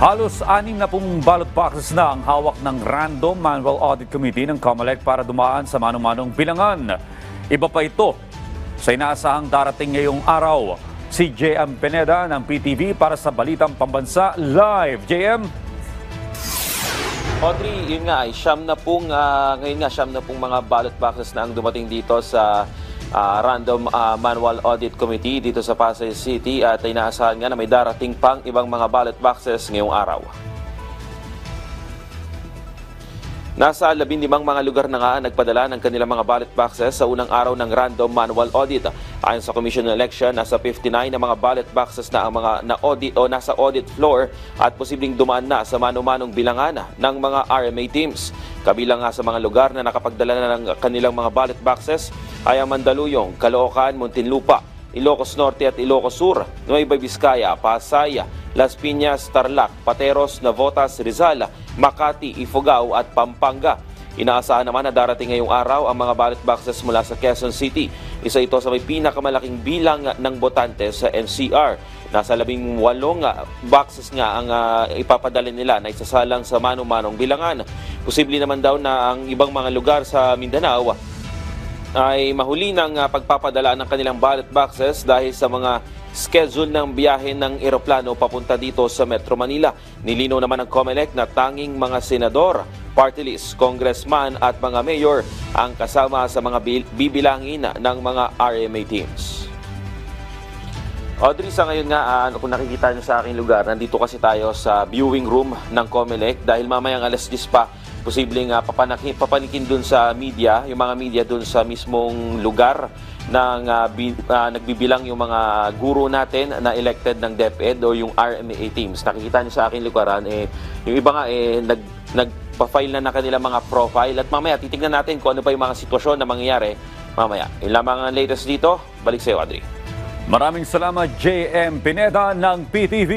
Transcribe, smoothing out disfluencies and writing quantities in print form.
Halos 60 ballot boxes na ang hawak ng Random Manual Audit Committee ng COMELEC para dumaan sa mano-manong bilangan. Iba pa ito sa inaasahang darating ngayong araw. Si JM Pineda ng PTV para sa Balitang Pambansa Live. JM? Audrey, yun nga ay ngayon nga siyam na pong mga ballot boxes na ang dumating dito sa Random Manual Audit Committee dito sa Pasay City at inaasahan nga na may darating pang ibang mga ballot boxes ngayong araw. Nasa 15 mga lugar na nga nagpadala ng kanilang mga ballot boxes sa unang araw ng Random Manual Audit. Ayon sa Commission on Election, nasa 59 na mga ballot boxes na ang mga na-audit o nasa audit floor at posibleng dumaan na sa mano-manong bilangan ng mga RMA teams. Kabilang nga sa mga lugar na nakapagdala na ng kanilang mga ballot boxes ay ang Mandaluyong, Caloocan, Muntinlupa, Ilocos Norte at Ilocos Sur, Nueva Vizcaya, Pasay, Las Piñas, Tarlac, Pateros, Navotas, Rizal, Makati, Ifugao at Pampanga. Inaasahan naman na darating ngayong araw ang mga ballot boxes mula sa Quezon City. Isa ito sa may pinakamalaking bilang ng botante sa NCR. Nasa 18 boxes nga ang ipapadala nila na isasalang sa mano-manong bilangan. Posible naman daw na ang ibang mga lugar sa Mindanao ay mahuli ng pagpapadala ng kanilang ballot boxes dahil sa mga schedule ng biyahe ng eroplano papunta dito sa Metro Manila. Nilinaw naman ng COMELEC na tanging mga senador, party list, congressman at mga mayor ang kasama sa mga bibilangin ng mga RMA teams. Audrey, sa ngayon nga, kung nakikita nyo sa aking lugar, nandito kasi tayo sa viewing room ng COMELEC dahil mamayang alas 10 pa, posibleng papanikin dun sa media, yung mga media dun sa mismong lugar ng nagbibilang yung mga guro natin na elected ng DepEd o yung RMA teams. Nakikita niyo sa aking lugaran, yung iba nga nagpa-file na kanilang mga profile at mamaya titignan natin kung ano pa yung mga sitwasyon na mangyayari mamaya. Yung lamang ang latest dito, balik sa iyo, Audrey. Maraming salamat, JM Pineda ng PTV.